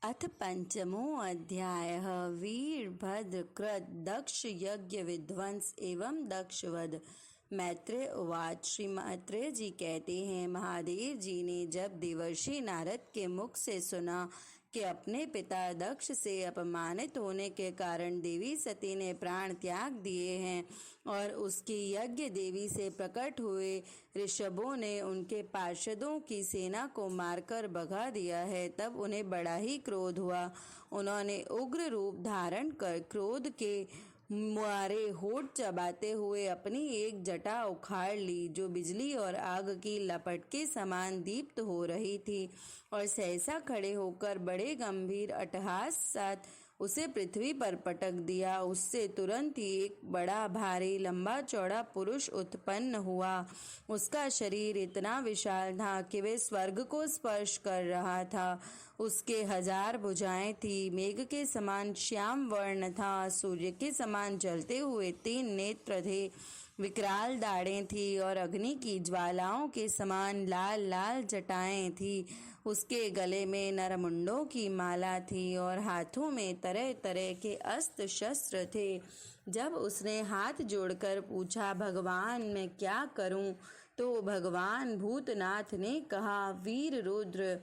अथ पंचमो अध्यायः वीरभद्र कृत दक्ष यज्ञ विध्वंस एवं दक्षवध। मैत्रेय उवाच। श्री मैत्रेय जी कहते हैं, महादेव जी ने जब देवर्षि नारद के मुख से सुना कि अपने पिता दक्ष से अपमानित होने के कारण देवी सती ने प्राण त्याग दिए हैं और उसकी यज्ञ देवी से प्रकट हुए ऋषभों ने उनके पार्षदों की सेना को मारकर भगा दिया है, तब उन्हें बड़ा ही क्रोध हुआ। उन्होंने उग्र रूप धारण कर क्रोध के मारे होठ चबाते हुए अपनी एक जटा उखाड़ ली, जो बिजली और आग की लपट के समान दीप्त हो रही थी, और सहसा खड़े होकर बड़े गंभीर अट्टहास साथ उसे पृथ्वी पर पटक दिया। उससे तुरंत ही एक बड़ा भारी लंबा चौड़ा पुरुष उत्पन्न हुआ। उसका शरीर इतना विशाल था कि वे स्वर्ग को स्पर्श कर रहा था। उसके 1000 भुजाएं थी, मेघ के समान श्याम वर्ण था, सूर्य के समान जलते हुए 3 नेत्र थे, विकराल दाढ़ें थी और अग्नि की ज्वालाओं के समान लाल लाल जटाएं थी। उसके गले में नरमुंडों की माला थी और हाथों में तरह तरह के अस्त्र शस्त्र थे। जब उसने हाथ जोड़कर पूछा, भगवान मैं क्या करूं, तो भगवान भूतनाथ ने कहा, वीर रुद्र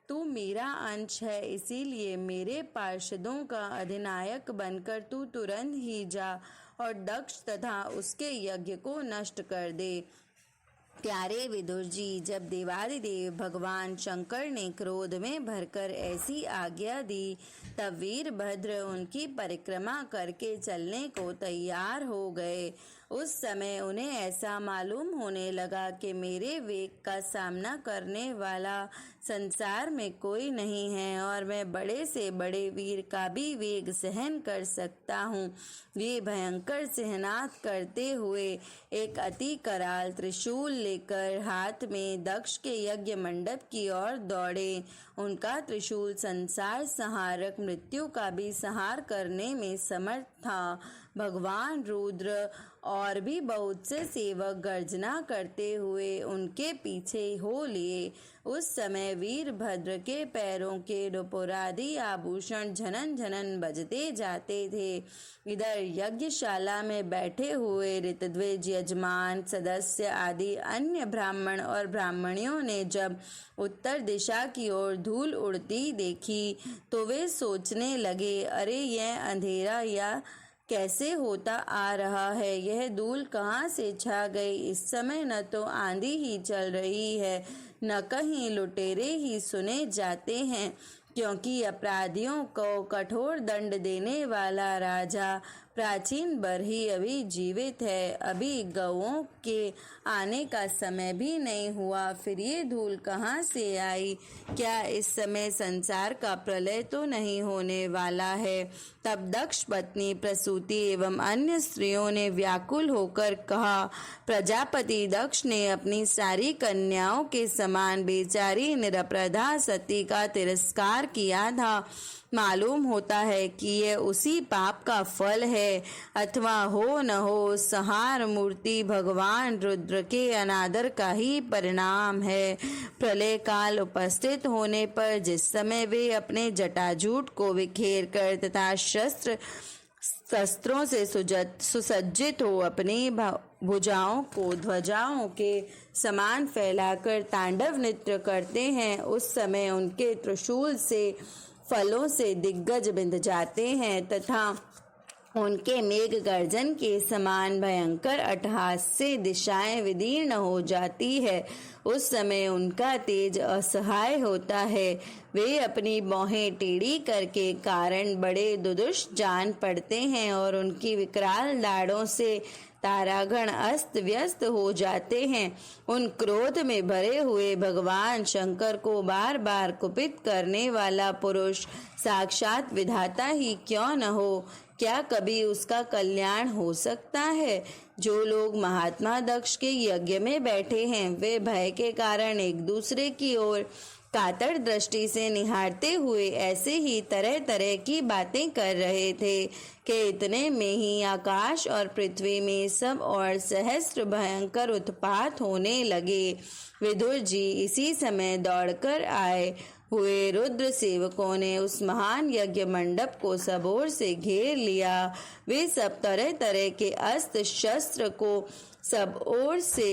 तू मेरा अंश है, इसीलिए मेरे पार्षदों का अधिनायक बनकर तू तुरंत ही जा और दक्ष तथा उसके यज्ञ को नष्ट कर दे। प्यारे विदुर जी, जब देवादिदेव भगवान शंकर ने क्रोध में भरकर ऐसी आज्ञा दी, तब वीरभद्र उनकी परिक्रमा करके चलने को तैयार हो गए। उस समय उन्हें ऐसा मालूम होने लगा कि मेरे वेग का सामना करने वाला संसार में कोई नहीं है और मैं बड़े से बड़े वीर का भी वेग सहन कर सकता हूँ। वे भयंकर सिंहनाद करते हुए एक अति कराल त्रिशूल लेकर हाथ में दक्ष के यज्ञ मंडप की ओर दौड़े। उनका त्रिशूल संसार संहारक मृत्यु का भी संहार करने में समर्थ था। भगवान रुद्र और भी बहुत से सेवक गर्जना करते हुए उनके पीछे हो लिए। उस समय वीरभद्र के पैरों के नुपुरादि आभूषण झनन झनन बजते जाते थे। इधर यज्ञशाला में बैठे हुए ऋतध्वज यजमान सदस्य आदि अन्य ब्राह्मण और ब्राह्मणियों ने जब उत्तर दिशा की ओर धूल उड़ती देखी तो वे सोचने लगे, अरे यह अंधेरा या कैसे होता आ रहा है, यह धूल कहाँ से छा गई। इस समय न तो आंधी ही चल रही है, न कहीं लुटेरे ही सुने जाते हैं, क्योंकि अपराधियों को कठोर दंड देने वाला राजा प्राचीन बरही अभी जीवित है। अभी गौओं के आने का समय भी नहीं हुआ, फिर ये धूल कहाँ से आई? क्या इस समय संसार का प्रलय तो नहीं होने वाला है? तब दक्ष पत्नी प्रसूति एवं अन्य स्त्रियों ने व्याकुल होकर कहा, प्रजापति दक्ष ने अपनी सारी कन्याओं के समान बेचारी निरपराधा सती का तिरस्कार किया था। मालूम होता है कि यह उसी पाप का फल है, अथवा हो न हो संहार मूर्ति भगवान रुद्र के अनादर का ही परिणाम है। प्रलय काल उपस्थित होने पर जिस समय वे अपने जटाजूट को बिखेर कर तथा शस्त्रों से सुसज्जित हो अपनी भुजाओं को ध्वजाओं के समान फैलाकर तांडव नृत्य करते हैं, उस समय उनके त्रिशूल से फलों से दिग्गज बिंध जाते हैं तथा उनके मेघ गर्जन के समान भयंकर अट्टहास से दिशाएं विदीर्ण हो जाती है। उस समय उनका तेज असहाय होता है। वे अपनी भौहें टेढ़ी करके कारण बड़े दुदुष जान पड़ते हैं और उनकी विकराल दाढ़ों से तारागण अस्त व्यस्त हो जाते हैं। उन क्रोध में भरे हुए भगवान शंकर को बार बार कुपित करने वाला पुरुष साक्षात विधाता ही क्यों न हो, क्या कभी उसका कल्याण हो सकता है? जो लोग महात्मा दक्ष के यज्ञ में बैठे हैं, वे भय के कारण एक दूसरे की ओर कातर दृष्टि से निहारते हुए ऐसे ही तरह तरह की बातें कर रहे थे कि इतने में ही आकाश और पृथ्वी में सब और सहस्त्र भयंकर उत्पात होने लगे। विदुर जी इसी समय दौड़कर आए। हुए रुद्र सेवकों ने उस महान यज्ञ मंडप को सब ओर से घेर लिया। वे सब तरह तरह के अस्त्र शस्त्र को सब ओर से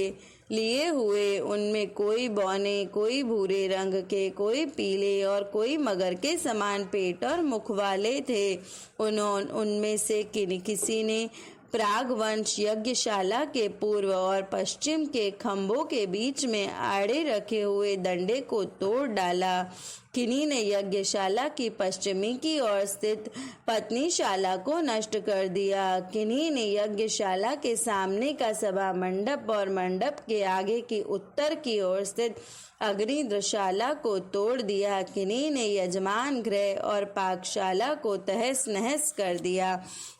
लिए हुए, उनमें कोई बौने, कोई भूरे रंग के, कोई पीले और कोई मगर के समान पेट और मुख वाले थे। उनमें से किसी ने प्रागवंश यज्ञशाला के पूर्व और पश्चिम के खंभों के बीच में आड़े रखे हुए डंडे को तोड़ डाला। किन्हीं ने यज्ञशाला की पश्चिमी की ओर स्थित पत्नीशाला को नष्ट कर दिया। किन्हीं ने यज्ञशाला के सामने का सभा मंडप और मंडप के आगे की उत्तर की ओर स्थित अग्निद्रशाला को तोड़ दिया। किन्हीं ने यजमान गृह और पाकशाला को तहस नहस कर दिया।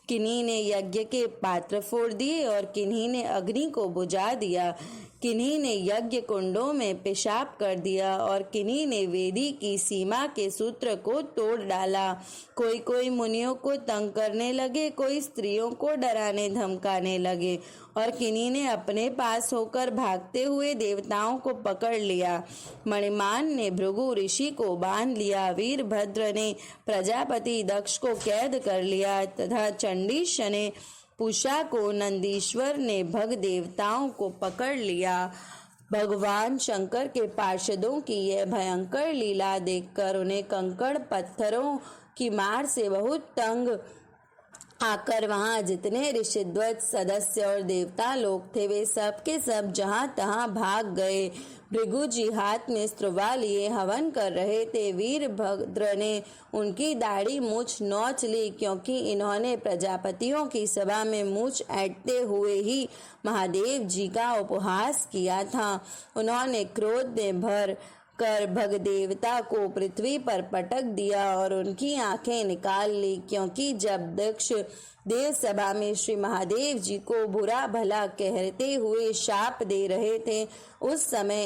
किन्हीं ने यज्ञ के पात्र फोड़ दिए और किन्हीं ने अग्नि को बुझा दिया। किन्हीं ने यज्ञ कुंडों में पेशाब कर दिया और किन्हीं ने वेदी की सीमा के सूत्र को तोड़ डाला। कोई मुनियों को तंग करने लगे, कोई स्त्रियों को डराने धमकाने लगे और किन्हीं ने अपने पास होकर भागते हुए देवताओं को पकड़ लिया। मणिमान ने भृगु ऋषि को बांध लिया। वीरभद्र ने प्रजापति दक्ष को कैद कर लिया तथा चंडीश ने पूषा को, नंदीश्वर ने भग देवताओं को पकड़ लिया। भगवान शंकर के पार्षदों की यह भयंकर लीला देखकर उन्हें कंकड़ पत्थरों की मार से बहुत तंग आकर वहां जितने ऋषिध्वज सदस्य और देवता लोग थे वे सब के सब जहां तहां भाग गए। भृगु जी हाथ में स्त्रुवा लिए हवन कर रहे थे। वीरभद्र ने उनकी दाढ़ी मूछ नोच ली, क्योंकि इन्होंने प्रजापतियों की सभा में मूछ ऐंठते हुए ही महादेव जी का उपहास किया था। उन्होंने क्रोध में भर कर भग देवता को पृथ्वी पर पटक दिया और उनकी आंखें निकाल ली, क्योंकि जब दक्ष देव सभा में श्री महादेव जी को बुरा भला कहते हुए शाप दे रहे थे उस समय